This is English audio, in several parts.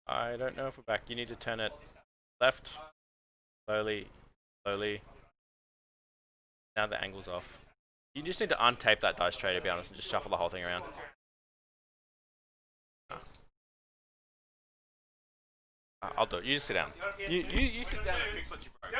I don't know if we're back. You need to turn it left, slowly, slowly. Now the angle's off. You just need to untape that dice tray, to be honest, and just shuffle the whole thing around. I'll do it. You just sit down. You sit down and fix what you broke.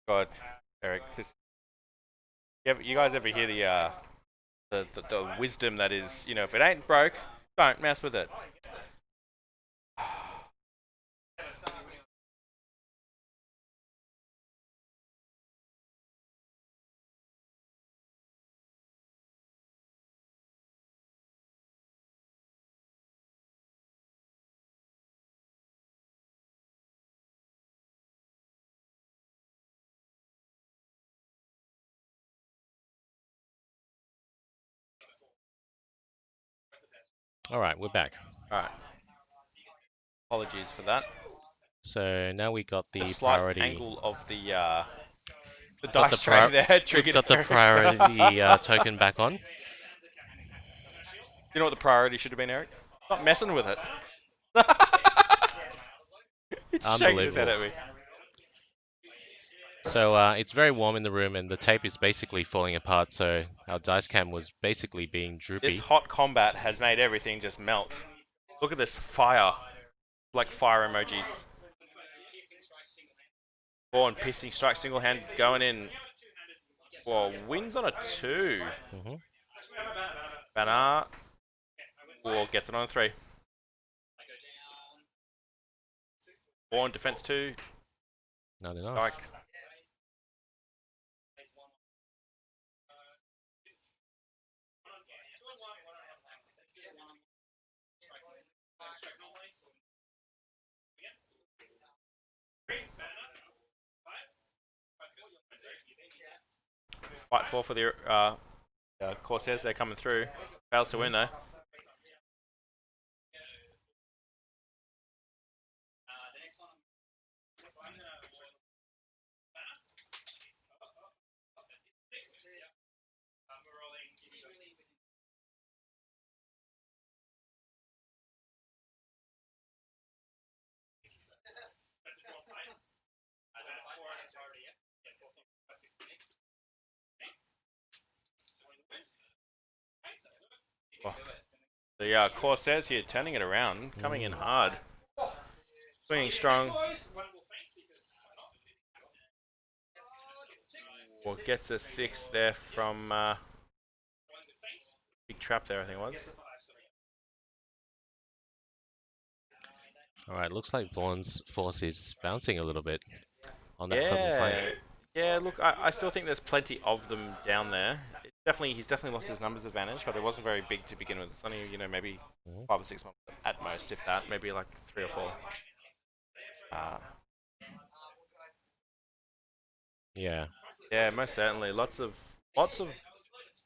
God, Eric, you guys ever hear the wisdom that is, if it ain't broke, don't mess with it. All right, we're back. All right. Apologies for that. So now we got the slight priority. angle of the Got dice tray there we've triggered got the Eric. priority token back on. You know what the priority should have been, Eric? Not messing with it. He's shaking his head at me. So it's very warm in the room, and the tape is basically falling apart. So our dice cam was basically being droopy. This hot combat has made everything just melt. Look at this fire, like fire emojis. Born pissing strike single hand going in. Whoa, wins on a 2. Banner. Or gets it on a 3. Born defense 2. Not enough. Like. Fight for the Corsairs. They're coming through. Fails to win though. Oh. The Corsairs here turning it around, coming in hard. Swinging strong. Well, gets a 6 there from big trap there, I think it was. Alright, looks like Vaughn's force is bouncing a little bit on that southern flank. Yeah, look, I still think there's plenty of them down there. He's definitely lost his numbers advantage, but it wasn't very big to begin with. It's only, maybe 5 or 6 months at most, if that. Maybe like 3 or 4. Yeah. Yeah, most certainly. Lots of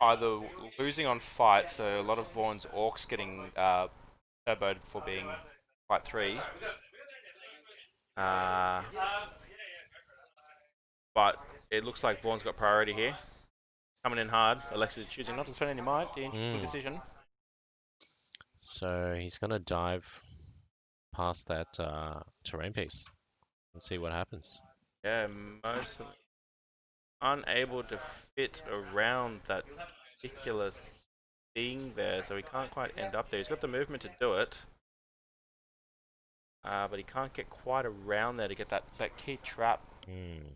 either losing on fight, so a lot of Vaughn's orcs getting turboed for being fight 3. but it looks like Vaughn's got priority here. Coming in hard. Alexis choosing not to spend any might. The interesting Mm. decision. So he's gonna dive past that terrain piece and see what happens. Yeah, most unable to fit around that particular thing there, so he can't quite end up there. He's got the movement to do it, but he can't get quite around there to get that key trap. Mm.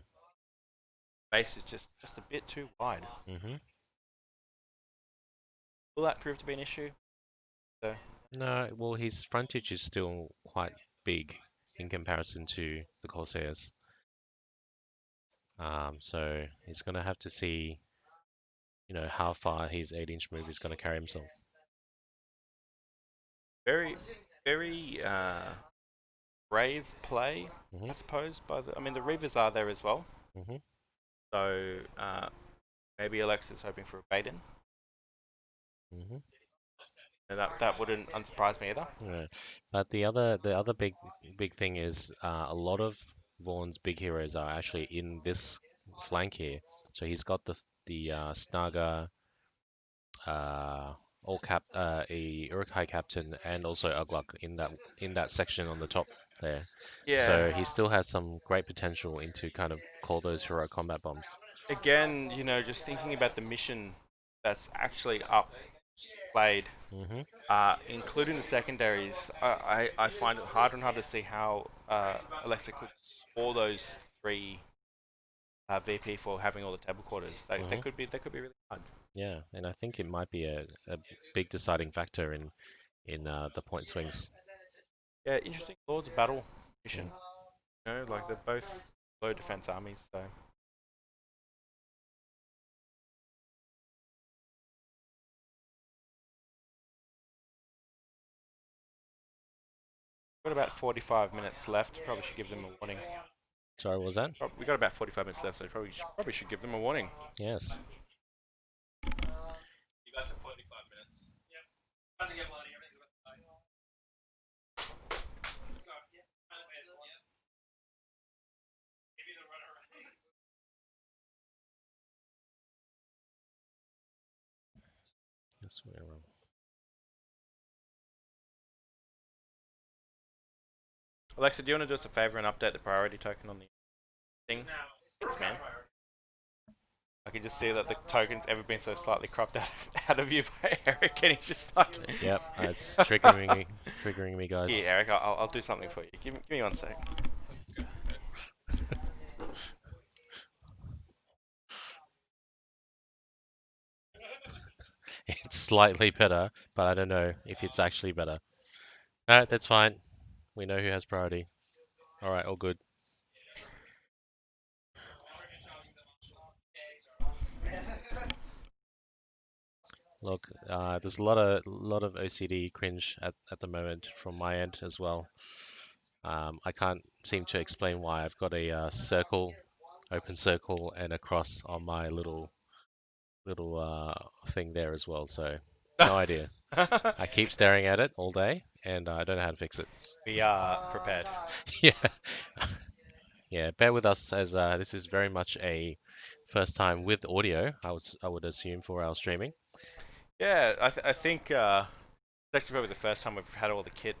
Base is just a bit too wide. Mm-hmm. Will that prove to be an issue? So, No, well, his frontage is still quite big in comparison to the Corsairs. So he's gonna have to see, how far his 8-inch move is gonna carry himself. very, very brave play, Mm-hmm. I suppose. I mean, the Reavers are there as well. Mm-hmm. So maybe Alexa's hoping for a bait in. Mm-hmm. And that wouldn't unsurprise me either. Yeah. But the other big thing is a lot of Vaughn's big heroes are actually in this flank here. So he's got the Snaga, uh, a Uruk-hai captain, and also Ugluk in that section on the top there. Yeah. So he still has some great potential into kind of call those hero combat bombs. Again, just thinking about the mission that's actually up played, Hmm. including the secondaries, I find it harder and harder to see how Alexa could all those three VP for having all the table quarters. They Hmm. could be really hard. Yeah, and I think it might be a big deciding factor in the point swings. Yeah, interesting Lords of Battle Mm. mission. Like they're both low defense armies, so got about 45 minutes left. Probably should give them a warning. Sorry, what was that? We got about 45 minutes left, so probably should give them a warning. Yes. You guys have 45 minutes. Yep. About to get bloody, everything's about to die. This way around. Alexa, do you want to do us a favor and update the priority token on the thing? Thanks, man. I can just see that the token's ever been so slightly cropped out of you by Eric, and he's just like. Yep, it's triggering me, Here, guys. Eric, I'll do something for you. Give me 1 sec. It's slightly better, but I don't know if it's actually better. No, that's fine. We know who has priority. All right, all good. Look, there's a lot of OCD cringe at the moment from my end as well. I can't seem to explain why I've got a open circle, and a cross on my little thing there as well. So no idea. I keep staring at it all day, and I don't know how to fix it. We are prepared. Yeah, yeah. Bear with us as this is very much a first time with audio. I would assume for our streaming. Yeah, I think it's actually probably the first time we've had all the kit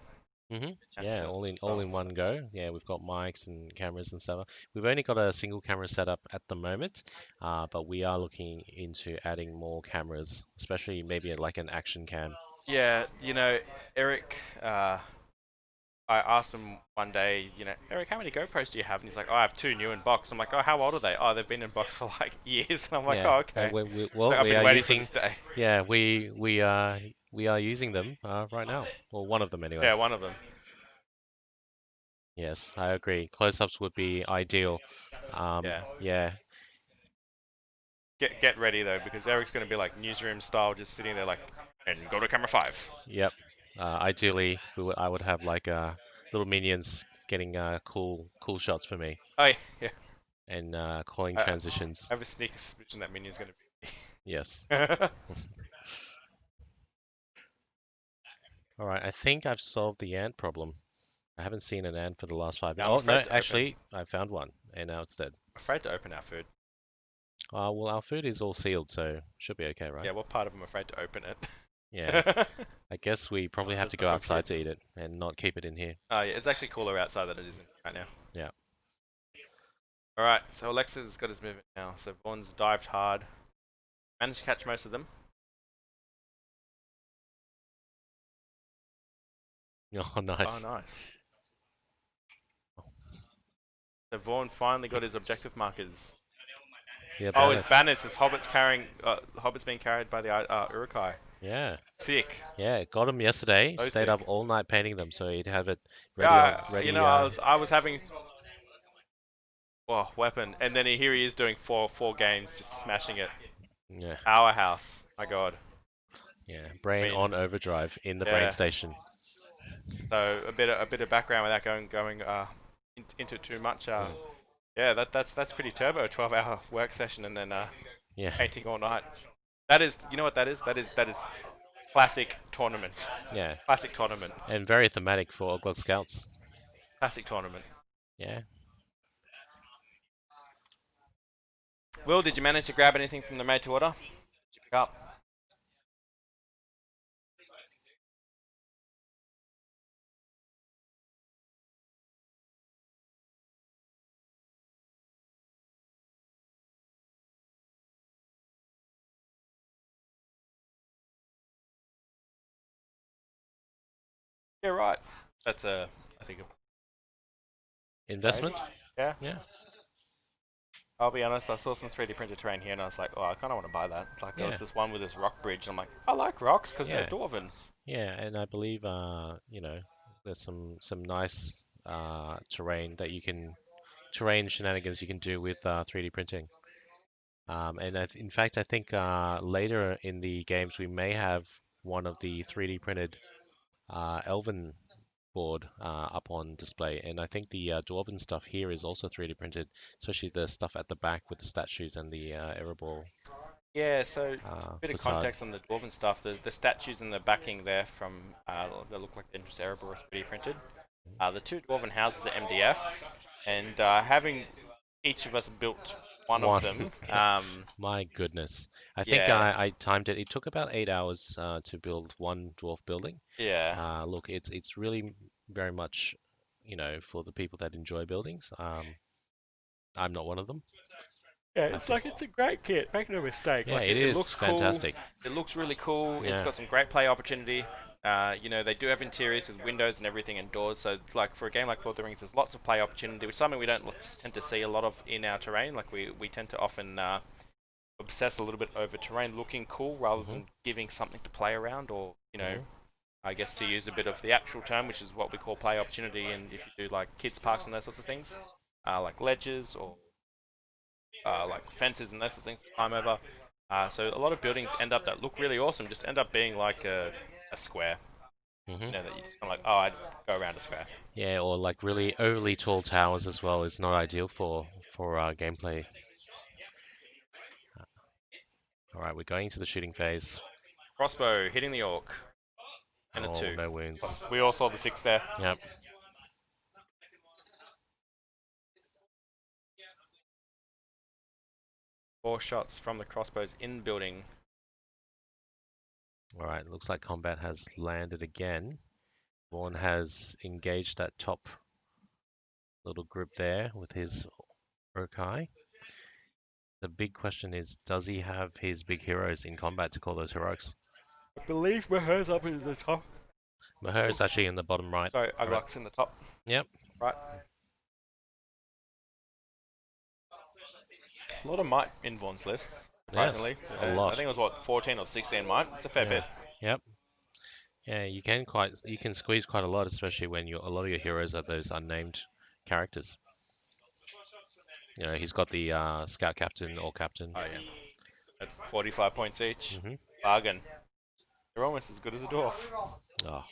Yeah, necessary. all in one go. Yeah, we've got mics and cameras and stuff. We've only got a single camera setup at the moment, but we are looking into adding more cameras, especially maybe like an action cam. Yeah, Eric. I asked him one day, Eric, how many GoPros do you have? And he's like, oh, I have two new in box. I'm like, oh, how old are they? Oh, they've been in box for like years. And I'm like, Yeah, oh, okay. well, Like, I've we been are waiting for using. this day. Yeah, we are using them right now. Well, one of them anyway. Yeah, one of them. Yes, I agree. Close-ups would be ideal. Yeah. Yeah, Get ready though, because Eric's gonna be like newsroom style, just sitting there like, and go to camera 5. yep. Ideally, I would have like little minions getting cool shots for me, Oh yeah. and calling I transitions. have a sneaky suspicion that Minion's gonna Yes. be. All right, I think I've solved the ant problem. I haven't seen an ant for the last 5 minutes. Now I'm Oh, no, afraid to open. actually, I found one, and now it's dead. afraid to open our food. Well, our food is all sealed, so should be okay, right? Yeah, what part of them afraid to open it? Yeah. I guess we probably have Just to the go whole outside kit. to eat it and not keep it in here. Oh yeah, it's actually cooler outside than it is in right now. Yeah. Alright, so Alexa's got his movement now. So Vaughn's dived hard. Managed to catch most of them. Oh, Oh, nice. nice. So Vaughn finally got his objective markers. Yeah, Oh, his banners. banners. His Hobbit's carrying. Hobbit's being carried by the Urukai. Yeah. Sick. Yeah, got him yesterday. So Stayed sick. up all night painting them, so he'd have it ready on Yeah, ready. I was having weapon, and then here he is doing four games, just smashing it. Yeah, Powerhouse. My God. yeah. I Brain mean, on overdrive in the brain yeah. station. So a bit of background without going into too much. Mm. Yeah, that's pretty turbo. 12-hour work session and then Yeah, painting all night. That is, you know what that is? That is classic tournament. yeah. Classic tournament. And very thematic for Ugluks Scouts. Classic tournament. Yeah. Will, did you manage to grab anything from the made to order? Did you pick up? Yeah, right. That's I think a Investment? yeah. Yeah. I'll be honest, I saw some 3D printed terrain here and I was like, oh, I kind of want to buy that. Like, there was Yeah. this one with this rock bridge, and I'm like, I like rocks because they're Yeah. dwarven. Yeah, and I believe there's some nice terrain shenanigans you can do with 3D printing. And in fact, I think later in the games we may have one of the 3D printed Elven board up on display, and I think the Dwarven stuff here is also 3D printed, especially the stuff at the back with the statues and the Erebor Yeah, so bit of facade. context on the dwarven stuff. The statues and the backing there from that look like the Endless Erebor are 3D printed. The two dwarven houses are MDF, and having each of us built one of One, them. my goodness. I think Yeah, I timed it. It took about 8 hours to build one dwarf building. yeah. Look, it's really very much, for the people that enjoy buildings. I'm not one of them. Yeah, I it's think, like it's a great kit. Make no mistake. yeah, Like it it is looks cool. fantastic. It looks really cool. It's Yeah. got some great play opportunity. They do have interiors with windows and everything and doors. So, like for a game like Lord of the Rings, there's lots of play opportunity, which is something we don't tend to see a lot of in our terrain. Like we tend to often obsess a little bit over terrain looking cool rather hmm than giving something to play around, or hmm I guess to use a bit of the actual term, which is what we call play opportunity. And if you do like kids parks and those sorts of things, like ledges or like fences and those sorts of things to climb over. So a lot of buildings end up that look really awesome, just end up being like a square. hmm That you just kind of like, oh, I just go around a square. Yeah, or like really overly tall towers as well is not ideal for gameplay. All right, we're going to the shooting phase. Crossbow hitting the orc and a Oh, 2. no wounds. We all saw the 6 there. Yep. 4 shots from the crossbows in building. All right, looks like combat has landed again. Vaughn has engaged that top little group there with his Urkai. The big question is, does he have his big heroes in combat to call those heroics? I believe Maher's up in the top. Maher is actually in the bottom right. Sorry, Correct. Ugluks in the top. Yep. Right. A lot of might in Vaughn's list, Yes, surprisingly. a I lot. think it was what, 14 or 16 might. It's a fair Yeah. bit. Yep. Yeah, you can squeeze quite a lot, especially when a lot of your heroes are those unnamed characters. He's got the scout captain or captain. Oh yeah. That's 45 points each. hmm Bargain. They're almost as good as a dwarf. Oh,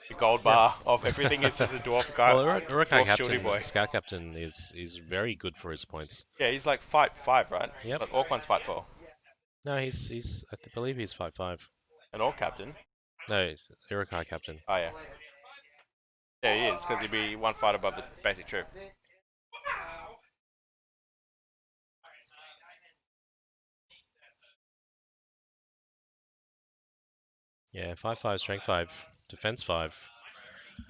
The gold yeah. bar of everything is just a dwarf guy. Well, Urukai Dwarf shieldy captain, boy. scout captain is very good for his points. Yeah, he's like fight 5, right? Yep. But orc one's fight 4. No, he's believe he's 5'5". An orc captain. No, Urukai captain. Oh yeah. Yeah, he is, because he'd be one fight above the basic troop. Yeah, 5-5, strength 5, defense 5.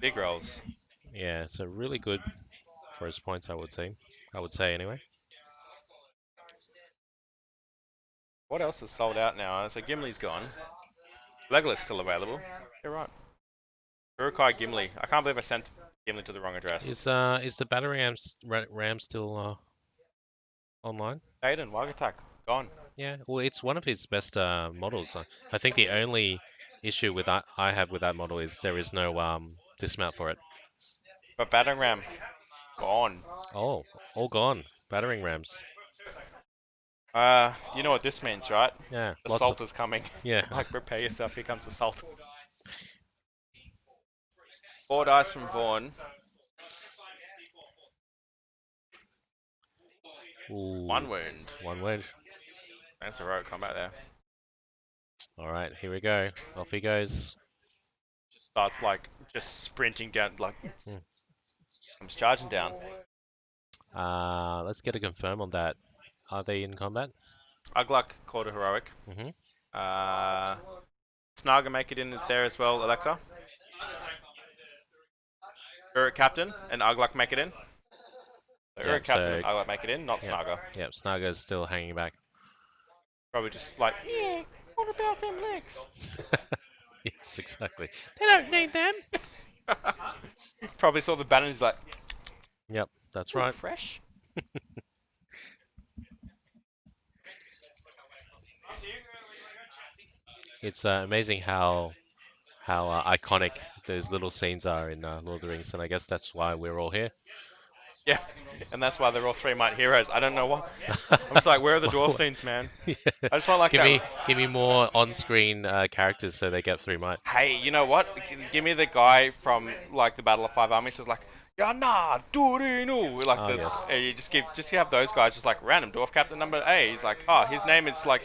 Big rolls. Yeah, so really good for his points, I would say. I would say anyway. What else is sold out now? So Gimli's gone. Legolas still available. You're right. Urukai Gimli. I can't believe I sent Gimli to the wrong address. Is the battery ram still online? Aiden, Wild Attack. Gone. Yeah, well, it's one of his best models. I think the only issue with I have with that model is there is no dismount for it. But Battering Ram. Gone. Oh, all gone. Battering rams. You know what this means, right? Yeah, The lots of salt is coming. yeah. Like, prepare yourself, here comes the salt. 4 dice from Vaughn. Ooh, 1 wound. one wedge. That's a rogue combat there. All right, here we go. Off he goes. Starts, like, just sprinting down, like, Hmm. comes charging down. Let's get a confirm on that. Are they in combat? Ugluk, quarter heroic. Mm-hmm. Snaga make it in there as well, Alexa. Uruk Captain and Ugluk make it in. So Yeah, Uruk Captain so and Ugluk make it in, not yeah, Snaga. yeah. Snaga's still hanging back. Probably just like, yeah, what about them legs? Yes, exactly. They don't need them. Probably saw the banner and he's like, Yep, that's ooh, right. fresh. It's amazing how iconic those little scenes are in Lord of the Rings, and I guess that's why we're all here. Yeah, and that's why they're all 3 might heroes. I don't know what. I'm just like, where are the dwarf scenes, man? Yeah. I just want like Give that. me give me more on-screen characters so they get 3 might. Hey, you know what? Give me the guy from like the Battle of Five Armies who's like, yeah, nah, Durinu. Like Oh the, yes. you just have those guys just like random dwarf captain number A. He's like, oh, his name is like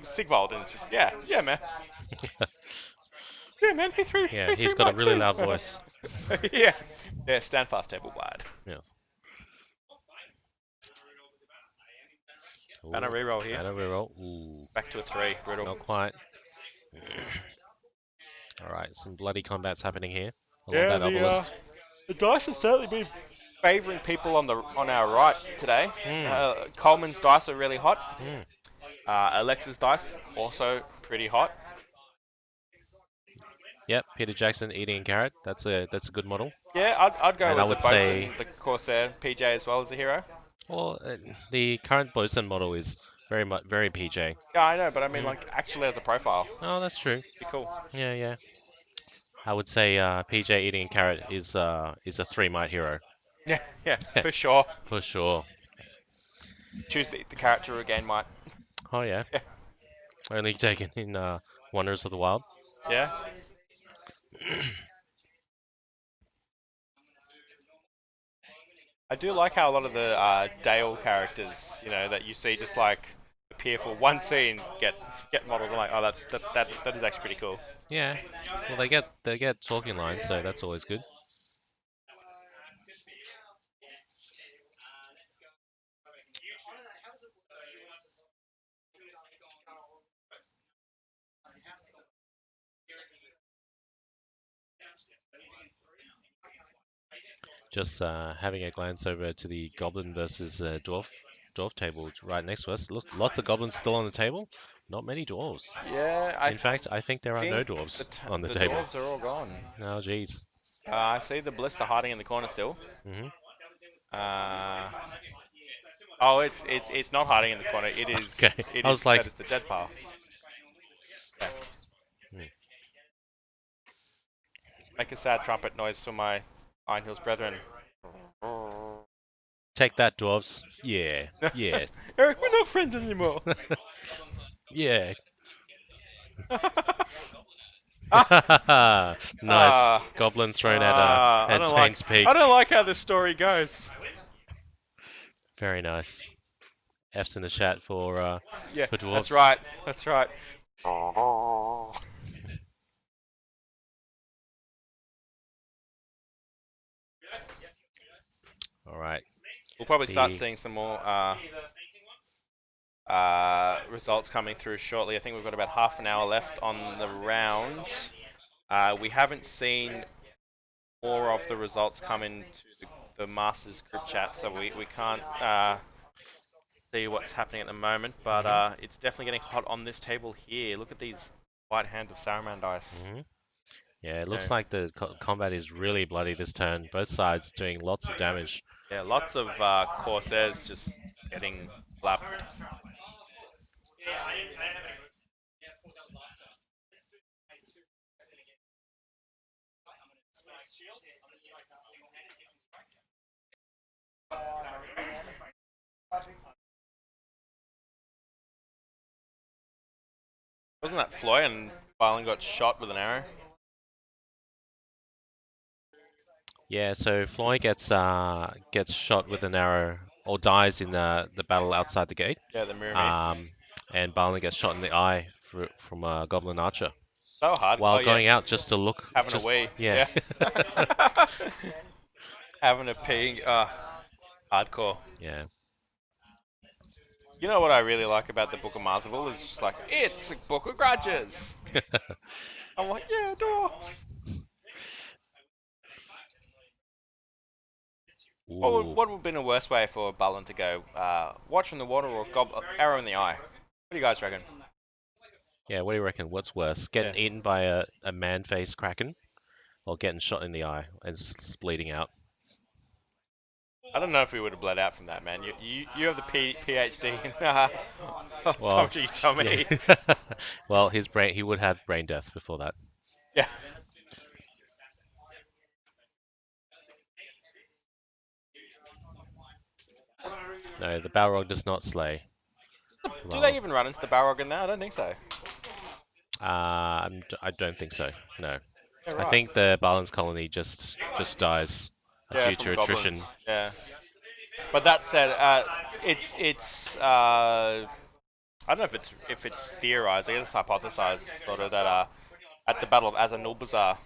Sigvald, and it's just yeah, man, yeah, man. Yeah, He he's threw got a mine really too. loud voice. yeah, yeah. Stand fast, table wide. Yeah. Banner Ooh, reroll here. banner reroll. Ooh, Back to a 3. Brutal. not quite. All right, some bloody combats happening here along Yeah, that obelisk. the dice have certainly been favouring people on our right today. Hmm. Coleman's dice are really hot. Hmm. Alexa's dice also pretty hot. Yep, Peter Jackson eating a carrot. That's a good model. Yeah, I'd go And I with the would bosun, say, the Corsair, PJ as well as a hero. well, the current Bosun model is very PJ. Yeah, I know, but I mean, Mm. like, actually as a profile, Oh, that's true. be cool. Yeah, yeah. I would say PJ eating a carrot is a 3 might hero Yeah, yeah, for sure. for sure. Choose to eat the carrot to regain might. Oh yeah, Yeah, only taken in Wonders of the Wild. yeah. I do like how a lot of the Dale characters, that you see just like appear for one scene, get models. I'm like, oh, that is actually pretty cool. Yeah. Well, they get talking lines, so that's always good. Just having a glance over to the Goblin versus dwarf table right next to us. Lots of goblins still on the table. Not many dwarves. Yeah, I In fact, I think there are no think dwarves on the the table. dwarves are all gone. Oh, geez. I see the blister hiding in the corner still. Hmm. Uh, oh, it's not hiding in the corner. Okay. I was That like, is the dead path. Yeah. hmm, Make a sad trumpet noise for my Iron Hills brethren. take that, dwarves. Yeah, yeah, Eric, we're not friends anymore. yeah. ah, Nice. ah, Goblin thrown at Tain's Peak. I don't like how this story goes. Very nice. F's in the chat Yeah, for that's dwarves. right. That's right. All All right. We'll probably start The seeing some more results coming through shortly. I think we've got about half an hour left on the round. We haven't seen more of the results come into the Masters group chat, so we can't see what's happening at the moment. But Mhm. it's definitely getting hot on this table here. Look at these White Hand of Saruman dice. Mhm. Yeah, it You looks know, like the combat is really bloody this turn. Both sides doing lots of damage. yeah, lots of Corsairs just getting slapped. Wasn't that Floy and Byron got shot with an arrow? Yeah, so Floy gets shot with an arrow or dies in the battle outside the gate. Yeah, the Mirrormeath. Um, and Balin gets shot in the eye from a goblin archer So hard. while Oh yeah, going out just to look. having a Just wee. yeah, Yeah. Having a pee. Hardcore. yeah. You know what I really like about the Book of Marseville is just like, it's a book of grudges. I'm like, yeah, dwarfs. Ooh, What would have been a worse way for Balin to go? Watch from the water or arrow in the eye? What do you guys reckon? yeah. What do you reckon? What's worse, Yeah. getting eaten by a man-faced kraken, or getting shot in the eye and bleeding out? I don't know if we would have bled out from that, man. You have the PhD in Well, optometry, you tell yeah. me. Well, he would have brain death before that. Yeah. No, the Balrog does not slay. Do they Well, even run into the Balrog in there? I don't think so. I don't think so. No, Yeah, I right. think the Balin's colony just dies Yeah, due from to goblins. attrition. Yeah. But that said, it's I don't know if it's theorized. I guess it's hypothesized sort of that at the Battle of Azanulbazar,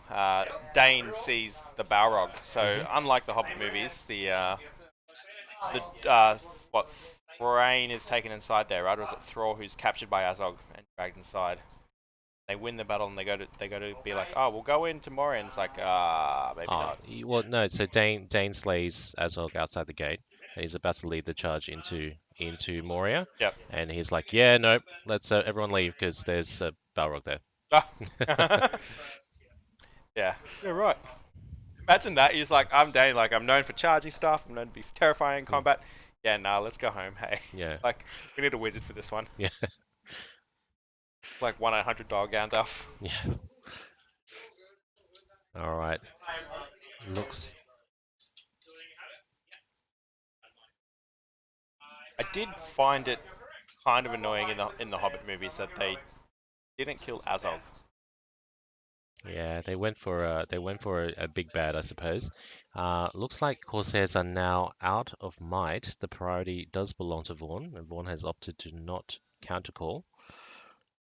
Dane sees the Balrog. So Hmm. unlike the Hobbit movies, the what Thrain is taken inside there, right? Or is it Thror who's captured by Azog and dragged inside? They win the battle and they go to be like, oh, we'll go in tomorrow, and it's like, maybe Oh, not. well, no. So Dane slays Azog outside the gate, and he's about to lead the charge into Moria, Yep. and he's like, "Yeah, nope, let's everyone leave because there's a Balrog there." Ah. Yeah. Yeah. Right. Imagine that. He's like, I'm Dane. Like, I'm known for charging stuff. I'm known to be terrifying in Mm, combat. Yeah. Nah. Let's go home. Hey. yeah, Like, we need a wizard for this one. yeah, It's like 1-800 dog Gandalf. yeah. All right. Looks. I did find it kind of annoying in the Hobbit movies that they didn't kill Azog. Yeah, they went for a big bad, I suppose. Looks like Corsairs are now out of might. The priority does belong to Vaughn, and Vaughn has opted to not countercall.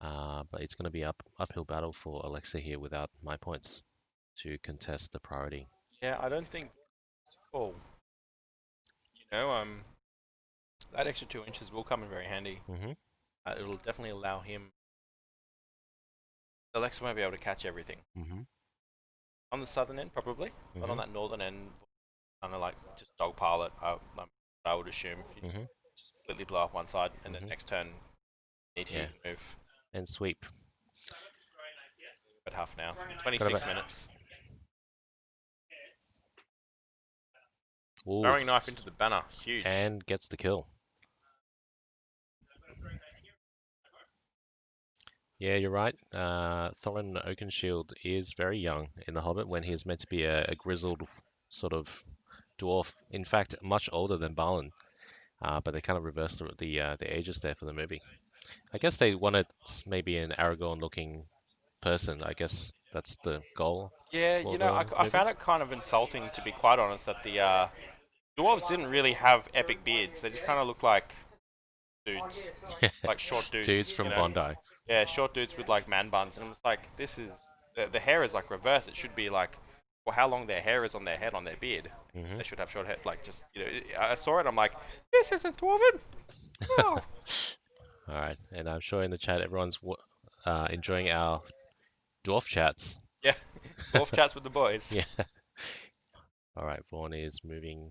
But it's going to be uphill battle for Alexa here without my points to contest the priority. Yeah, I don't think. Oh, that extra 2 inches will come in very handy. Mm-hmm. It'll definitely allow him. Alexa won't be able to catch everything Mm-hmm. on the southern end, probably, but on Mm-hmm. that northern end, kind of like just dogpile it. I would assume you Mm-hmm. completely blow off one side, and then Mm-hmm. next turn need to Yeah, move. and sweep. But half an hour, Got 26 about. minutes. Ooh, Throwing knife into the banner, huge. and gets the kill. Yeah, you're right. Thorin Oakenshield is very young in The Hobbit when he is meant to be a grizzled sort of dwarf. In fact, much older than Balin. But they kind of reversed the ages there for the movie. I guess they wanted maybe an Aragorn-looking person. I guess that's the goal Yeah, for I, the I movie. found it kind of insulting, to be quite honest, that the dwarves didn't really have epic beards. They just kind of looked like dudes, like short Dudes dudes, from Bondi. Yeah, short dudes with like man buns, and it was like, this is the hair is like reversed. It should be like, well, how long their hair is on their head on their beard. Hmm. They should have short hair. Like just I saw it. I'm like, this isn't dwarven. Oh, All right, and I'm sure in the chat everyone's enjoying our dwarf chats. Yeah, dwarf chats with the boys. Yeah. All right, Vaughn is moving,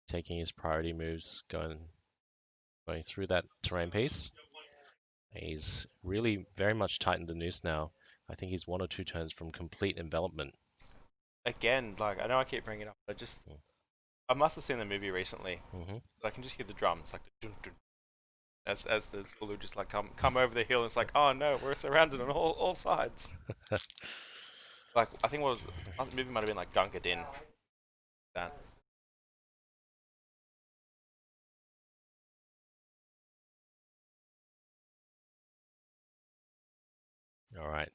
taking his priority moves, going through that terrain piece. He's really very much tightened the noose now. I think he's 1 or 2 turns from complete envelopment. Again, like I know I keep bringing it up, but I must have seen the movie recently. Mm-hmm. I can just hear the drums, like the dun, dun, as the Zulu just like come over the hill. And it's like, oh no, we're surrounded on all sides. Like I think the movie might have been like Gunga Din. That. All right.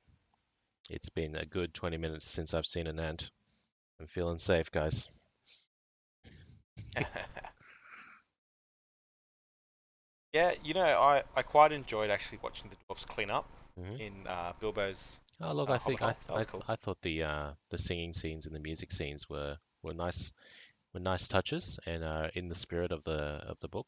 It's been a good 20 minutes since I've seen an ant. I'm feeling safe, guys. Yeah, I quite enjoyed actually watching the dwarfs clean up Mm-hmm. in Bilbo's Oh, look, Hobbit hole. That was cool. I thought the singing scenes and the music scenes were nice touches and in the spirit of the book.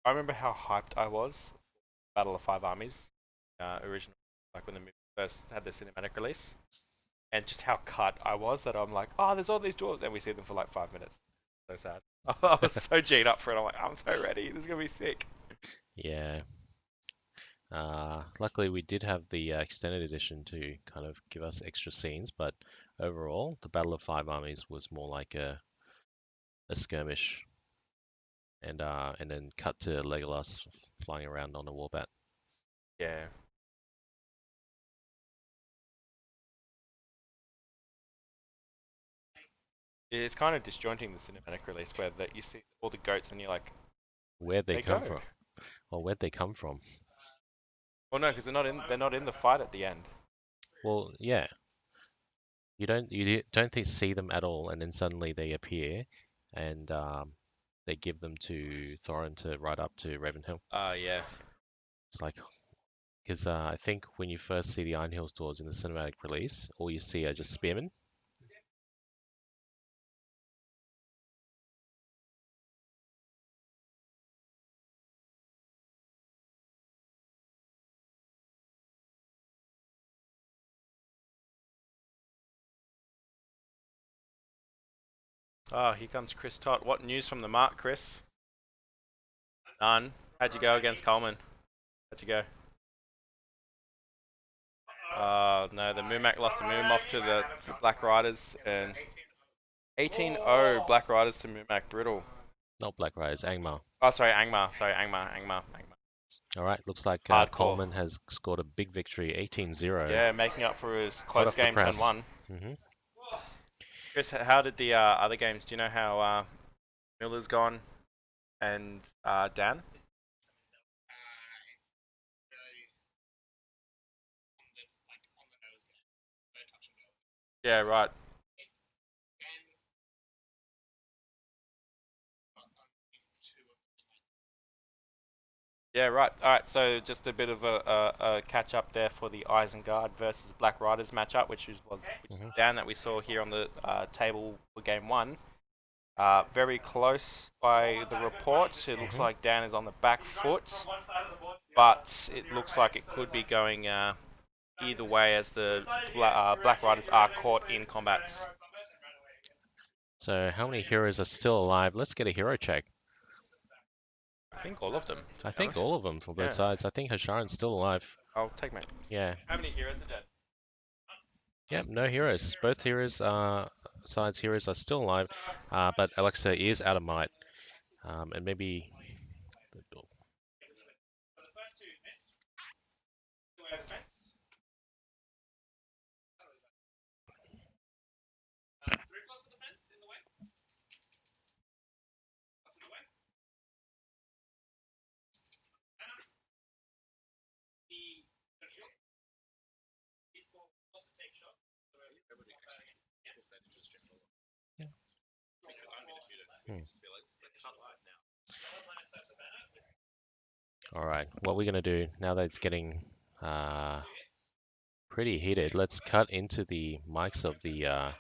I remember how hyped I was. Battle of Five Armies, original, like when the movie first had the cinematic release, and just how cut I was that I'm like, oh, there's all these dwarves, and we see them for like 5 minutes. So sad. I was so G'd up for it. I'm like, I'm so ready. This is gonna be sick. Yeah. Luckily, we did have the extended edition to kind of give us extra scenes, but overall, the Battle of Five Armies was more like a skirmish, and then cut to Legolas flying around on a warbat. Yeah. It's kind of disjointing the cinematic release where that you see all the goats and you're like, Where'd they they come go. from? Well, where'd they come from? Well, no, because they're not in the fight at the end. Well, yeah, you don't see them at all, and then suddenly they appear, and they give them to Thorin to ride up to Ravenhill. Yeah. It's like because I think when you first see the Iron Hills doors in the cinematic release, all you see are just spearmen. Oh, here comes Chris Tott. What news from the mark, Chris? None. How'd you go against Coleman? How'd you go? No, the Moomac lost the Moom off to the Black Riders and 18-0 Black Riders to Moomac. Brutal. Not Black Riders, Angmar. Oh, sorry, Angmar. Sorry, Angmar. All right, looks like Hardcore. Coleman has scored a big victory, 18-0. Yeah, making up for his Hot close off the game turn press. one. Mm-hmm. Chris, how did the other games? Do you know how Miller's gone and Dan? Yeah, right. Yeah, right. All right. So just a bit of a catch up there for the Isengard versus Black Riders matchup, which was Mm-hmm. down that we saw here on the table for game one. Very close by the reports. It looks Mm-hmm. like Dan is on the back foot, but it looks like it could be going either way as the Black Riders are caught in combats. So how many heroes are still alive? Let's get a hero check. I think all of them. I To be think honest. all of them for both Yeah. sides. I think Hasharan's still alive. I'll take mate. Yeah. How many heroes are dead? Yep, no heroes. Both sides heroes are still alive, but Alexa is out of might. And maybe. Hmm. All right, what we're gonna do now that it's getting Pretty heated. Let's cut into the mics of the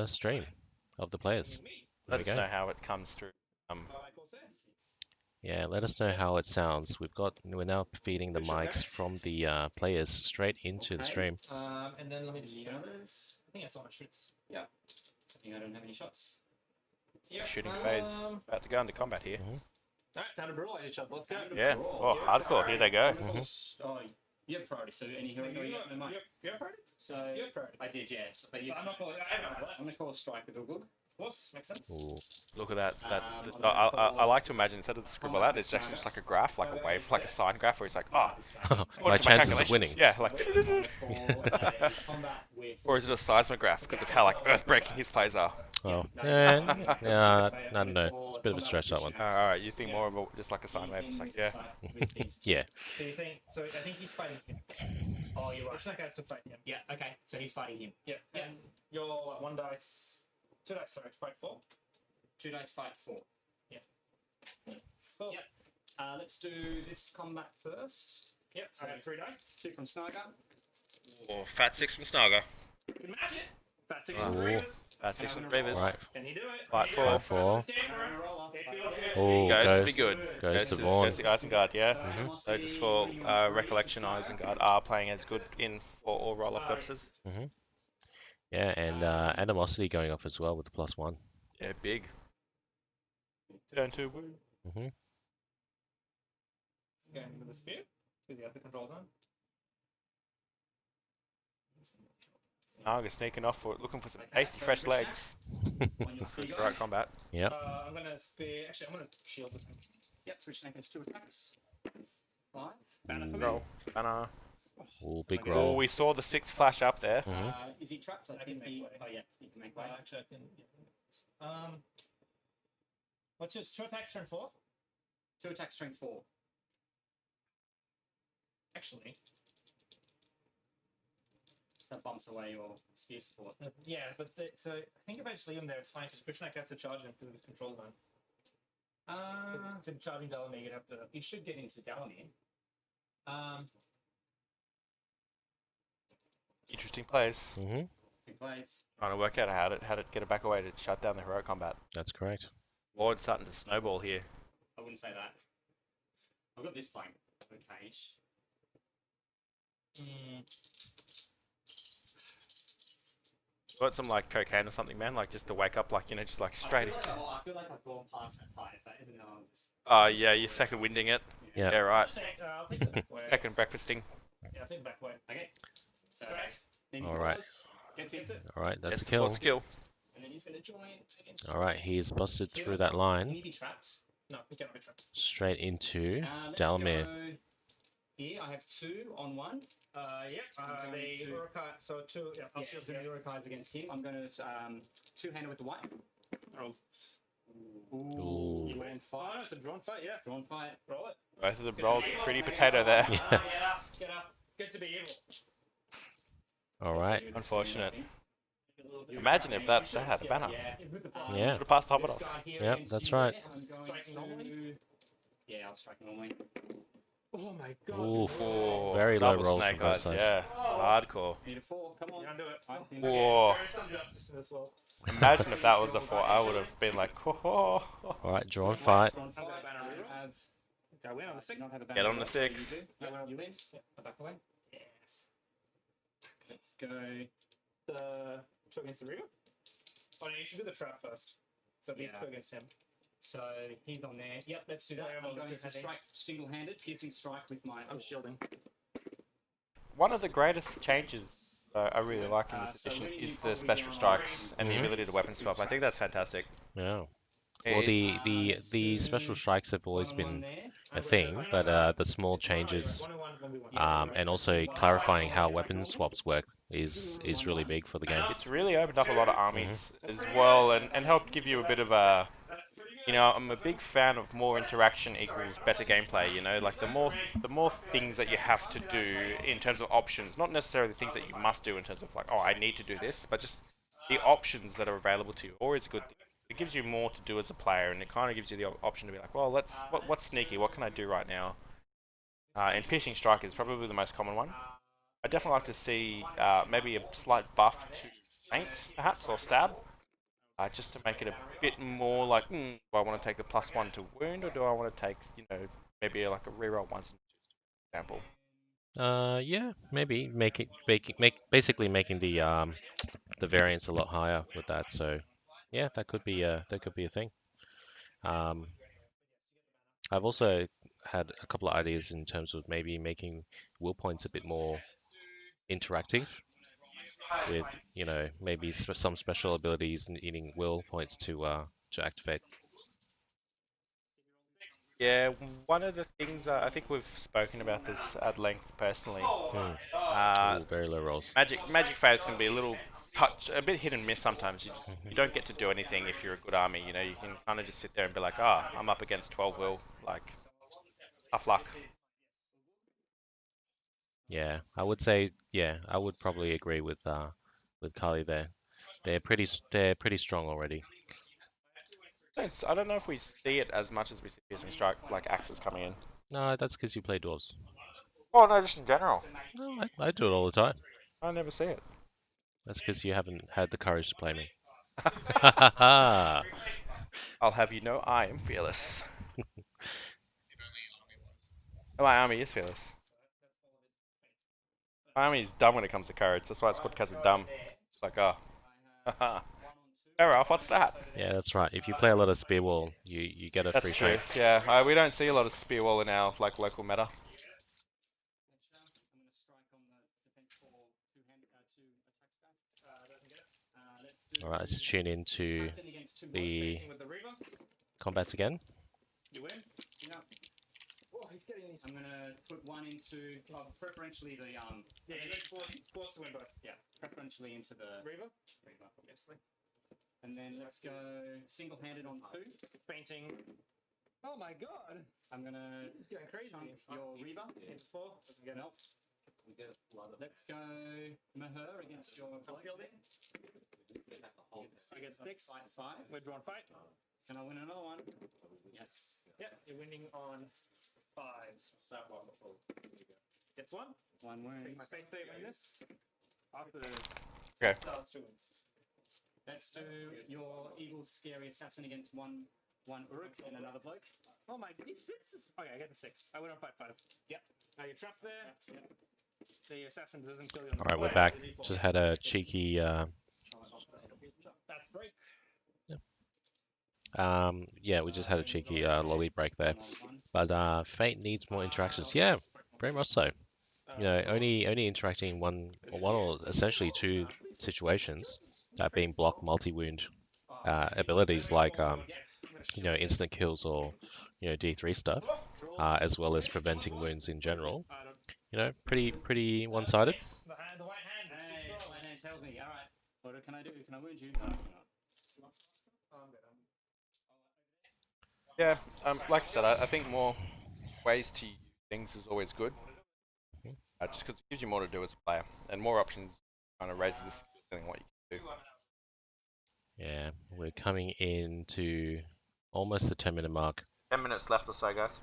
stream of the players. There Let we us go. know how it comes through. Yeah, let us know how it sounds. We're now feeding the mics from the players straight into the stream. And then let me just count this. I think that's all my shoots. Yeah. I think I don't have any shots. Yeah. Shooting phase. About to go into combat here. Alright, time to brutalize each other. Let's go. Yeah. Oh, hardcore. Here they go. Oh, you have priority, so any hero go, you have priority? So, you have priority. I did, yes. But I'm not calling I'm going to call a strike with Ugluk. Of course, makes sense. Ooh. Look at that. I like to imagine instead of the scribble out, it's actually just like a graph, like a wave, like a sine graph, where it's like, oh, My chances of winning. Yeah, like. Or is it a seismograph because of how like earth-breaking his plays are? Oh, yeah, I don't know. It's a bit of a stretch, that one. Alright, you think more of just like a sine wave? It's like, yeah. Yeah. So you think? So I think he's fighting him. Oh, you're right. Bushnak has to fight him. Yeah. Okay. So he's fighting him. Yeah. And your one dice, two dice. Sorry, fight four. Two dice fight four. Yeah. Cool. Yep. Let's do this combat first. Yep. So I have three dice. Two from Snaga. Or fat six from Snaga. Good match it. Fat six from Reavers. Fat six from Reavers. Right. Can he do it? Fight four. Fight four. Oh, Goes to be good. Goes to Vaughn. Goes to Isengard, yeah. So just for recollection, Isengard are playing as good in for all roll-up purposes. Yeah, and animosity going off as well with the +1. Yeah, big. Turn two. Going with the spear. Because you have the control zone. Naga sneaking off for looking for some tasty fresh legs. For the right combat. Yep. I'm gonna spear. Actually, I'm gonna shield with him. Yep, switch snake has 2 attacks. 5. Banner for me. Roll. Banner. Ooh, big Oh, roll. we saw the 6 flash up there. Is he trapped? I think he. Oh yeah, he can make way. Actually, I can. What's your 2 attacks, strength 4? 2 attacks, strength 4. Actually. That bumps away your spear support. Yeah, but so I think if I just leave him there, it's fine because Krishnak has to charge him because of his control zone. To charging Dalamir, you'd have to. You should get into Dalamir. Interesting plays. Big plays. Trying to work out how to get it back away to shut down the heroic combat. That's correct. Lord's starting to snowball here. I wouldn't say that. I've got this flank. Okay-ish. Got some like cocaine or something, man. Like just to wake up, like just like straight. I feel like I've gone past that tide. That isn't how I'm just. Oh yeah, you're second winding it. Yeah. Yeah, right. I'll take the back way. Second breakfasting. Yeah, I'll take the back way. Okay. So, All right. Gets it. All right, that's That's a the kill. fourth skill. And then he's going to join against. All right, he's busted Can through that Can line he be trapped? No, he cannot be trapped. straight into Let's Dalamir. go here. I have 2 on 1. Yep. The Urukai. So 2. Yeah, I'll shield the Urukais against him. I'm going to 2-handed with the white. Roll. Ooh. You went 5. Oh, no, it's a drawn fight. Yeah. Drawn fight. Roll it. Both of them rolled pretty potato there. Yeah. Get up. Good to be evil. All right. Unfortunate. Imagine if that had a banner. Yeah. Would have passed the hobbit off. Yep, that's right. Yeah, I'll strike normally. Oh my god. Ooh, Oh, very low double rolls snake from both eyes, sides. yeah. Hardcore. Need a 4. Come on. Do it. Whoa. There is some justice in this world. Imagine if that was a 4, I would have been like, oh. All right, drawn fight. I win on the 6. Get on the 6. You win. Back away. Yes. Let's go. The 2 against the Reaver? Oh no, you should do the trap first. So these 2 against him. So he's on there. Yep, let's do that. I'm going to strike single-handed, piercing strike with my. I'm shielding. One of the greatest changes I really like in this edition is the special strikes and the ability to weapon swap. I think that's fantastic. Yeah. Well, the special strikes have always been a thing, but the small changes and also clarifying how weapon swaps work is really big for the game. It's really opened up a lot of armies as well and helped give you a bit of a... You know, I'm a big fan of more interaction equals better gameplay, you know, like the more things that you have to do in terms of options, not necessarily things that you must do in terms of like, oh, I need to do this, but just the options that are available to you, always a good thing. It gives you more to do as a player, and it kind of gives you the option to be like, well, what's sneaky, what can I do right now? And piercing strike is probably the most common one. I'd definitely like to see maybe a slight buff to faint, perhaps, or stab, just to make it a bit more like, do I want to take the +1 to wound, or do I want to take, maybe like a reroll once, for example. Yeah, maybe basically making the variance a lot higher with that. So, yeah, that could be a thing. I've also had a couple of ideas in terms of maybe making will points a bit more interactive with, maybe some special abilities needing will points to activate. Yeah, one of the things I think we've spoken about this at length personally. Ooh, very low rolls. Magic phase can be a bit hit and miss sometimes. You don't get to do anything if you're a good army. You can kind of just sit there and be like, I'm up against 12 will, like, tough luck. Yeah, I would say, I would probably agree with Kali there. They're pretty strong already. I don't know if we see it as much as we see piercing strike, like axes coming in. No, that's because you play dwarves. Oh no, just in general. No, I do it all the time. I never see it. That's because you haven't had the courage to play me. I'll have you know, I am fearless. My army is fearless. My army is dumb when it comes to courage. That's why it's called Kaz dumb. It's like, haha. Ralph, what's that? Yeah, that's right. If you play a lot of spear wall, you get a That's free true. fight. Yeah, we don't see a lot of spear wall in our local meta. All right, let's tune into the combats again. You win? No. Oh, he's getting these. I'm gonna put one into preferentially the Yeah, you force to win both. Yeah, preferentially into the Reaver, obviously. And then let's go single-handed on 2. Painting. Oh my god! I'm gonna just going crazy. Chunk your Reaver. It's 4. Doesn't get help. Let's go Maher against your building. I get 6. 5. We're drawn 5. Can I win another one? Yes. Yep, you're winning on 5s. That one before. Gets 1. 1 win. My fate save in this. After this. Okay. Let's do your evil, scary assassin against one Uruk and another bloke. Oh my, these 6s. Okay, I get the 6. I went on 5-5. Yep. Now you're trapped there. Yep. The assassin doesn't kill you. All right, we're back. Just had a cheeky. That's break. Yeah, we just had a cheeky lolly break there. But Fate needs more interactions. Yeah, very much so. Only interacting one or essentially 2 situations, that being block multi-wound abilities like instant kills or D3 stuff, as well as preventing wounds in general. Pretty one-sided. The white hand. Hey, the white hand tells me. All right. What can I do? Can I wound you? Yeah, like I said, I think more ways to use things is always good. Just because it gives you more to do as a player, and more options kind of raises the ceiling what you can do. Yeah, we're coming into almost the 10-minute mark. 10 minutes left or so, guys.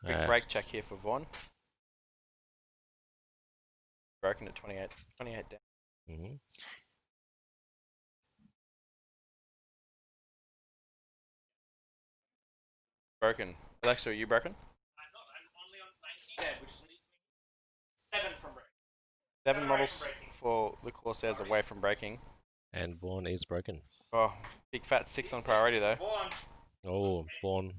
Quick break check here for Vaughn. Broken at 28 down. Mm-hmm. Broken. Alexa, are you broken? I'm not. I'm only on 19 dead, which leaves me 7 from breaking. 7 models for the Corsairs away from breaking. And Vaughn is broken. Oh, big fat 6 on priority though. Oh, Vaughn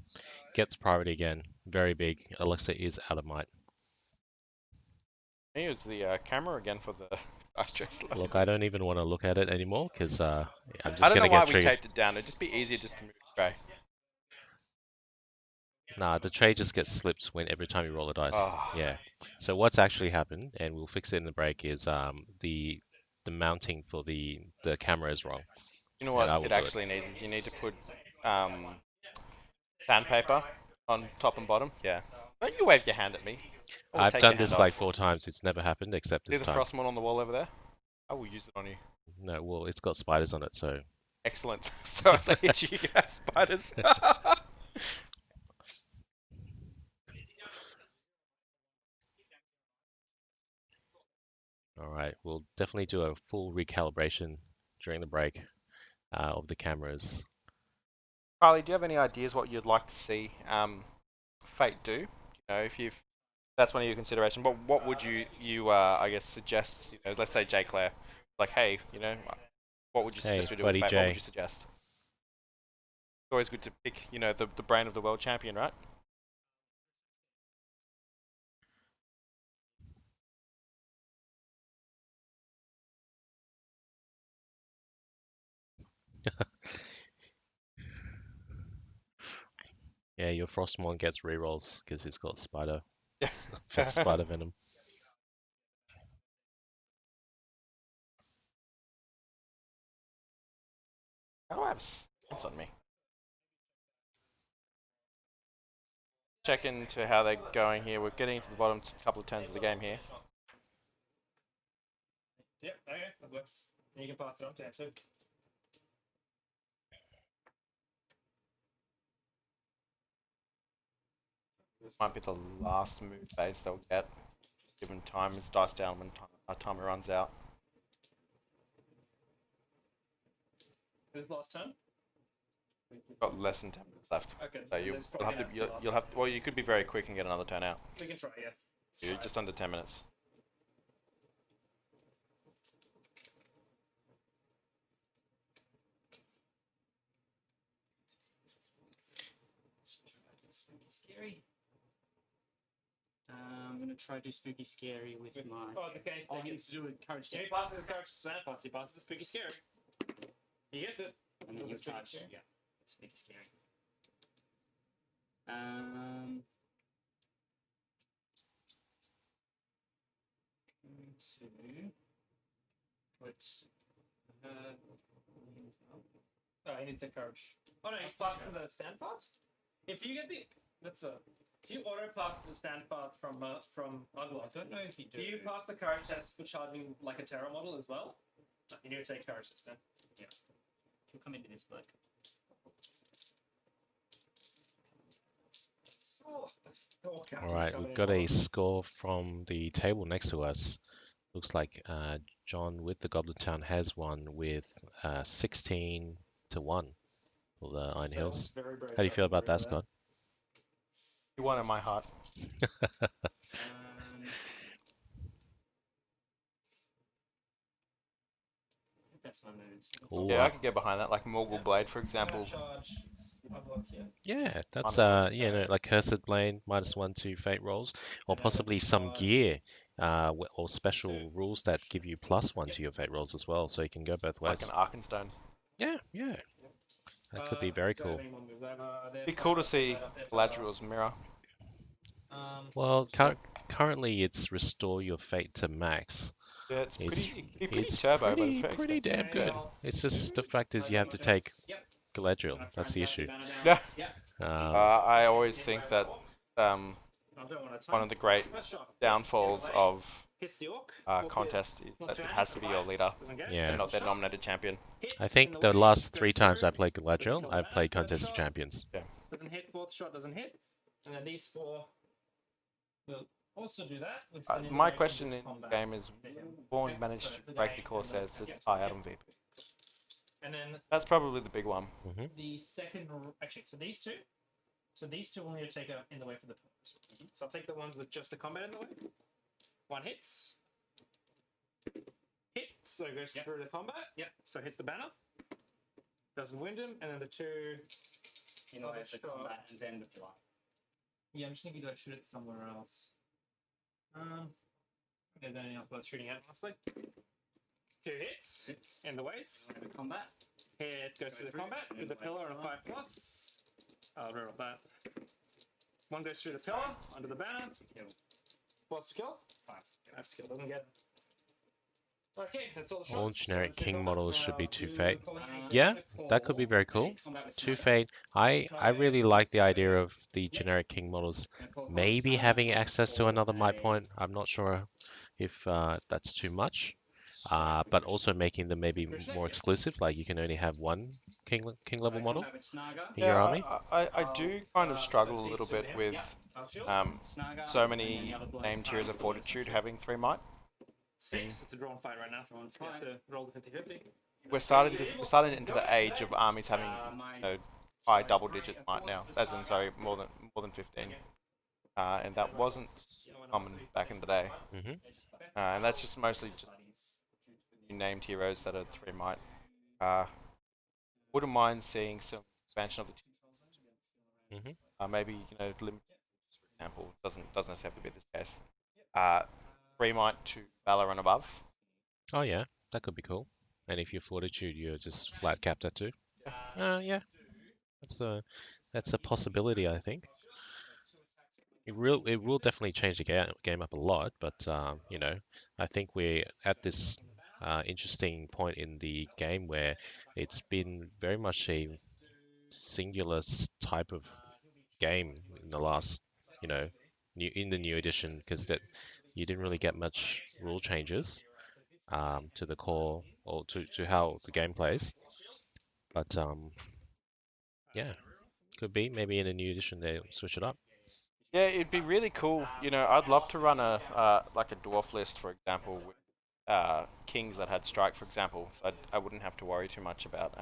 gets priority again. Very big. Alexa is out of might. He was the camera again for the Archers. Look, I don't even want to look at it anymore because I'm just I don't going to know why get we triggered. taped it down. It'd just be easier just to move the tray. Nah, the tray just gets slipped every time you roll a dice. Oh. Yeah. So what's actually happened, and we'll fix it in the break, is the mounting for the camera is wrong. You know what it actually needs is you need to put sandpaper on top and bottom. Yeah. Don't you wave your hand at me. I've done this like 4 times. It's never happened except this time. See the time. frost mod on the wall over there? I will use it on you. No, well, it's got spiders on it, so. Excellent. So as I hit you, you have spiders. we'll definitely do a full recalibration during the break of the cameras. Carly, do you have any ideas what you'd like to see Fate do? You know, if you've that's one of your considerations. But what would you I guess suggest? You know, let's say J Claire, like, hey, you know, what would you Hey, suggest we do with buddy Fate? What would J. you suggest? It's always good to pick, you know, the brain of the world champion, right? Yeah, your Frostmourne gets rerolls because he's got spider, Yeah. spider venom. How do I have stance on me? Check into how they're going here. We're getting to the bottom couple of turns of the game here. Yep, okay, that works. You can pass it on to him too. This might be the last move phase they'll get. Given time is dice down when timer runs out. This is last turn? We've got less than 10 minutes left. Okay, So you'll have to, well, you could be very quick and get another turn out. We can try, yeah. So you're just under 10 minutes. Scary. I'm gonna try to do spooky scary with my. Oh, okay. Oh, he needs to do with courage He checks. passes the courage stand pass, he passes the spooky scary. He gets it. And then With he'll the spooky charge. scary. Yeah, spooky scary. Um. Going to put. Oh, he needs the courage. Oh no, he's passing the stand fast? If you get the. That's a. If you auto pass the stand fast from Ugluks, I don't know if you do. do you pass the courage test for charging like a Terra model as well? No, you need to take courage test then. He'll come into this bloke. All right, we've got a score from the table next to us. Looks like John with the Goblin Town has won with 16 to 1 for the Iron Hills. How do you feel about that, Scott? You won in my heart. That's my moves. Ooh, Yeah, I could get behind that, like Morgul Blade, for example. Charge Ugluks, yeah. yeah, that's Minus you know, like Cursed Blade, -1 to fate rolls, or possibly some gear or special rules that give you +1 to your fate rolls as well, so you can go both Like ways. an Arkenstone. Yeah, yeah, that could be very cool. It'd be cool to see Galadriel's mirror. Well, currently it's restore your fate to max. Yeah, it's pretty It's turbo, but it's very pretty expensive. damn good. It's just the fact is you have to take Galadriel. That's the issue. Yeah. Um, I always think that one of the great downfalls of contest is that it has to be your leader Yeah. and not their nominated champion. I think the last 3 times I played Galadriel, I've played Contest of Champions. Doesn't hit, fourth shot doesn't hit. And then these 4 will also do that. With My question in the game is, Vaughn managed to break the Corsairs to tie out on VP. And then That's probably the big one. the second, actually, so these two will need to take in the way for the pillars. So I'll take the ones with just the combat in the way. One hits. Hit, so it goes through the combat. Yep. So hits the banner. Doesn't wound him, and then the 2 in the way of the combat and then the pillar. Yeah, I'm just thinking, do I shoot it somewhere else? There's anything else worth shooting at, honestly. 2 hits in the waist. The combat. Hit goes through the combat with the pillar and a 5+. I'll reroll that. 1 goes through the pillar, under the banner. What's to kill? 5 to kill, doesn't get it. Okay, that's all the shots. All generic So king models should be 2 do fate. polyphony Yeah, for that could be very cool. Combat with 2 Snyder. fate. I really like the idea of the generic king models maybe having access to another might point. I'm not sure if that's too much. But also making them maybe more exclusive, like you can only have 1 king level model Combat with Snaga. in your army. I do kind of struggle a little bit with Snaga. so and many the other bloke named tiers of fortitude having 3 might. 6. It's a drawn fight right now. Drawn You have fight. to roll the 50-50. We're starting into the age of armies having high double digit might now, as in sorry more than 15, and that wasn't common back in the day, Mm-hmm. and that's just mostly just named heroes that are 3 might. Wouldn't mind seeing some expansion of the team. Mm-hmm. Maybe limit example doesn't necessarily have to be this case. 3 might to Valor and above. Oh yeah, that could be cool. And if you're Fortitude, you're just flat capped at 2. Yeah, that's a possibility, I think. It will definitely change the game up a lot, but I think we're at this interesting point in the game where it's been very much a singular type of game in the last, in the new edition, because that you didn't really get much rule changes to the core or to how the game plays. But yeah, could be maybe in a new edition they switch it up. Yeah, it'd be really cool. I'd love to run a like a dwarf list, for example, with kings that had strike, for example. So I wouldn't have to worry too much about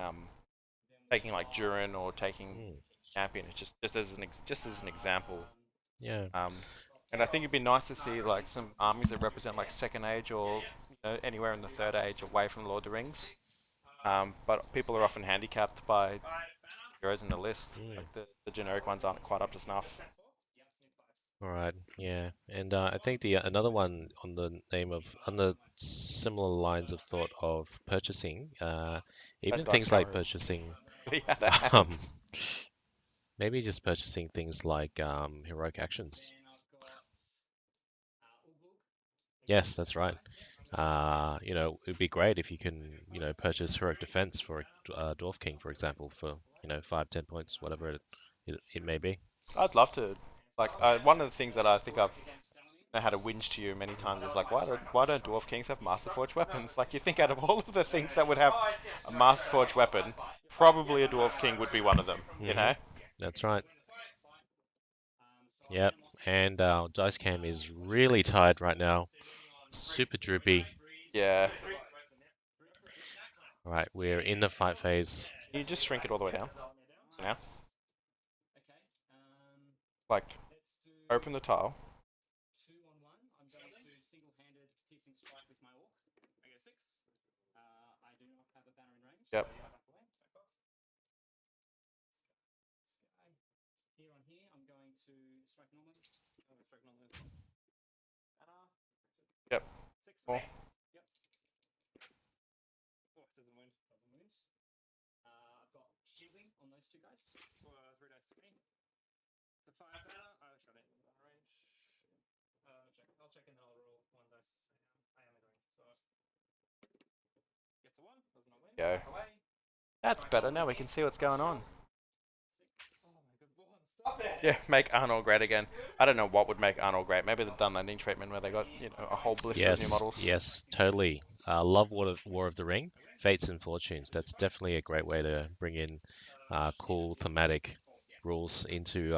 taking like Durin or taking champion. It's just as an example. Yeah. And I think it'd be nice to see like some armies that represent like Second Age or anywhere in the Third Age away from Lord of the Rings. But people are often handicapped by heroes in the list. Like the generic ones aren't quite up to snuff. All right. Yeah. And I think the another one on the similar lines of thought of purchasing, even Dice things like Tower is purchasing, really out of hand. um, maybe just purchasing things like heroic actions. Yes, that's right. It'd be great if you can, purchase heroic defense for a dwarf king, for example, for 5, 10 points, whatever it may be. I'd love to. Like one of the things that I think I've had to whinge to you many times is like, why don't dwarf kings have master forged weapons? Like you think out of all of the things that would have a master forged weapon, probably a dwarf king would be one of them. You know? That's right. Yep. And our dice cam is really tired right now. Super droopy. Yeah. All right, we're in the fight phase. Can you just shrink it all the way down? So now, Okay. like, open the tile. 2-on-1. I'm going to single-handed piercing strike with my orc. I go 6. I do not have a banner in range. Yep. So back away. Back off. Here on here, I'm going to strike normal. Strike normal as well. Banner. Yep. 6 for Oh. me. Yep. Oh, it doesn't wound. Doesn't wound. I've got shielding on those 2 guys. 3 dice to me. It's a 5 banner. I shot it in range. I'll check and then I'll roll 1 dice. I am in range. So gets a 1. Does not win. Go. Away. That's better. Now we can see what's going on. 6. Oh my good lord. Stop it. Yeah, make Arnold great again. I don't know what would make Arnold great. Maybe they've done landing treatment where they got a whole blister of new models. Yes, totally. Love War of the Ring, Fates and Fortunes. That's definitely a great way to bring in cool thematic rules into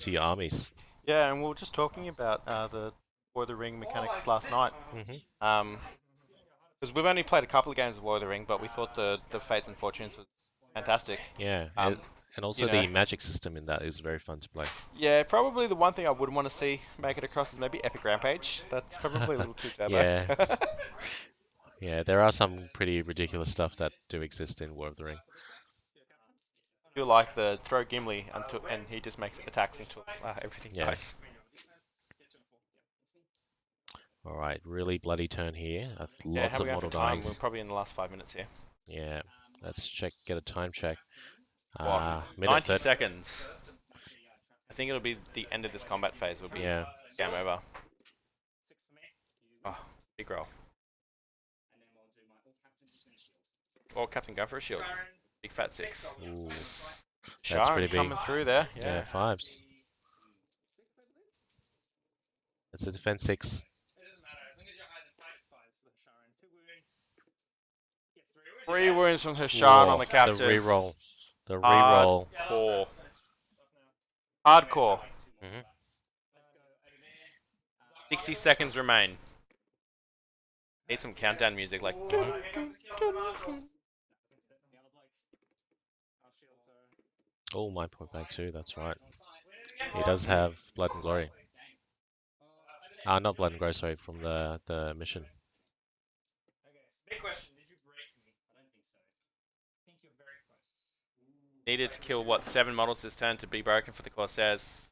your armies. Yeah, and we were just talking about the War of the Ring mechanics last night. Because we've only played a couple of games of War of the Ring, but we thought the Fates and Fortunes was fantastic. Yeah, and also the magic system in that is very fun to play. Yeah, probably the one thing I wouldn't want to see make it across is maybe Epic Rampage. That's probably a little too turbo. Yeah. Yeah, there are some pretty ridiculous stuff that do exist in War of the Ring. You like the throw Gimli and he just makes attacks until everything dies. All right, really bloody turn here. Yeah, Lots how of we going for model time? dyings. We're probably in the last 5 minutes here. Yeah, let's get a time check. Wow. Minute 90 30. seconds. I think it'll be the end of this combat phase. Will be game over. 6 for me. Oh, big roll. And then we'll do my all captain just in a shield. Or Captain go for a shield. Big fat 6. Ooh, Sharon pretty big. coming through there. Yeah, 5s. It's a defense 6. It doesn't matter. As long as you're higher than 5, it's 5s for Sharon. 2 wounds. Gets 3 wounds from Hashan on the captain. The reroll. The reroll. Hardcore. Hardcore. 60 seconds remain. Need some countdown music like. The other bloke. Our shields are. Oh, my point blank too. That's right. He does have Blood and Glory. Not Blood and Glory. Sorry, from the mission. Okay, so big question. Did you break me? I don't think so. I think you're very close. Needed to kill what 7 models this turn to be broken for the Corsairs.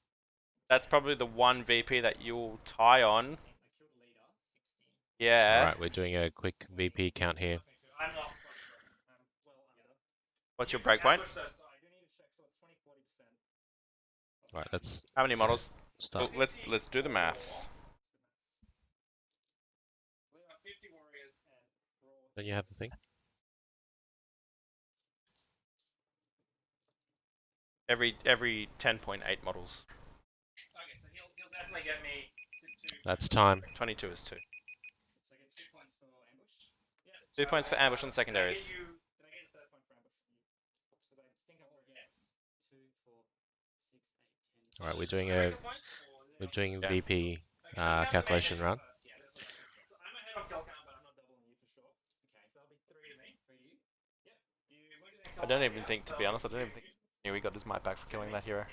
That's probably the one VP that you'll tie on. I killed a leader, 16. Yeah. All right, we're doing a quick VP count here. I'm not close, bro. I'm well under. What's your breakpoint? So I do need to check, so it's 20-40%. All right, let's How many models? start. Well, let's do the maths. We have 50 warriors and raw. Don't you have the thing? Every 10.8 models. Okay, so he'll definitely get me to 2. That's time. 22 is 2. So I get 2 points for ambush. Yeah. 2 points for ambush on secondaries. Did I get a third point for ambush from you? Because I think I already yes. 2, 4, 6, 8, 10. All right, we're doing VP calculation round. Yeah, that's what I think. So I'm ahead on kill count, but I'm not doubling you for sure. Okay, so that'll be 3 to me. For you? Yep. When did I don't even think, to be honest, I don't even think he got his might back for killing that hero. Yep.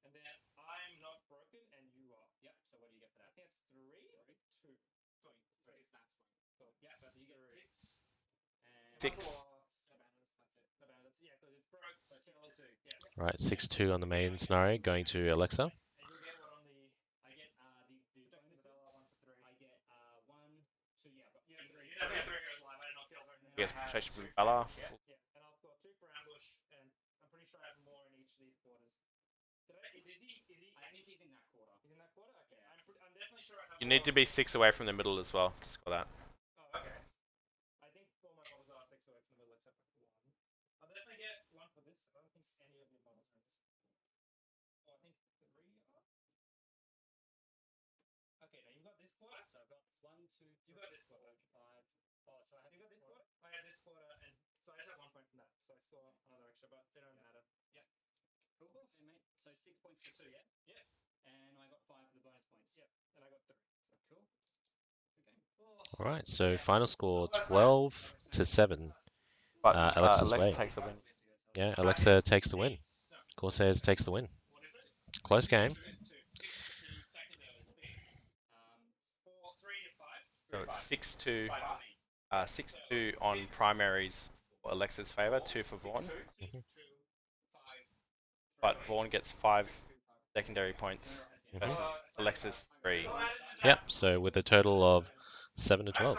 And then I'm not broken and you are. Yep. So what do you get for that? I think it's 3 or 2. So it's that slang. So yeah, so you get 6. And 6. No banners, that's it. No banners, yeah, because it's broke. So it's still 2. Yeah. All right, 6-2 on the main scenario, going to Alexa. And you'll get what on the I get the bonus Novella 1 for 3. I get 1, 2, yeah, but yeah, 3. You definitely have 3 heroes live. I did not kill her. Yes, protection from Bella. Yeah, and I've got 2 for ambush, and I'm pretty sure I have more in each of these quarters. Is he? I think he's in that quarter. He's in that quarter? Okay. I'm definitely sure I have You need to be 6 away from the middle as well to score that. Oh, okay. I think all my models are 6 away from the middle except for 1. I'll definitely get 1 for this. I don't think any of your models are in this. Oh, I think 3 are. Okay, now you've got this quarter. So I've got 1, 2, 3. You've got this quarter. 5. Oh, so I have you got this quarter? I have this quarter, and so I just have 1 point from that. So I score another extra, but they don't matter. Yeah. Cool. Okay, mate. So 6 points for 2, yeah? Yeah. And I got 5 for the bonus points. Yeah. And I got 3. So cool. Okay. All right, so final score 12-7. But Alexa's Alexa way. takes the win. Yeah, Alexa takes the win. Corsairs takes the win. Close game. 4, 3 to 5. So it's 6-2 on primaries for Alexa's favour, 2 for Vaughn. But Vaughn gets 5 secondary points versus Alexa's 3. Yep, so with a total of 7-12.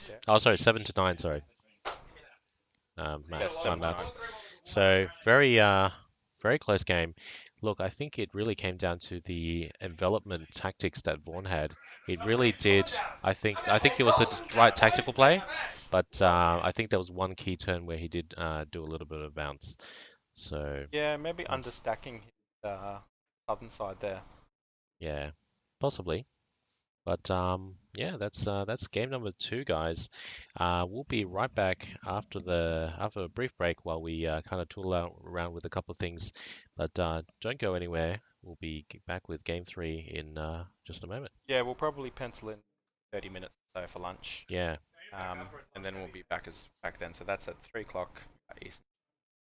Yeah. Oh, sorry, 7-9, sorry. Yes, My 7 to maths. 9. So very close game. Look, I think it really came down to the envelopment tactics that Vaughn had. It really did. I think it was the right tactical play, but I think there was one key turn where he did do a little bit of bounce. So Yeah, maybe understacking his southern side there. yeah, possibly. But yeah, that's game number 2, guys. We'll be right back after a brief break while we kind of tool around with a couple of things. But don't go anywhere. We'll be back with game 3 in just a moment. Yeah, we'll probably pencil in 30 minutes or so for lunch. Yeah. And then we'll be back then. So that's at 3 o'clock Eastern.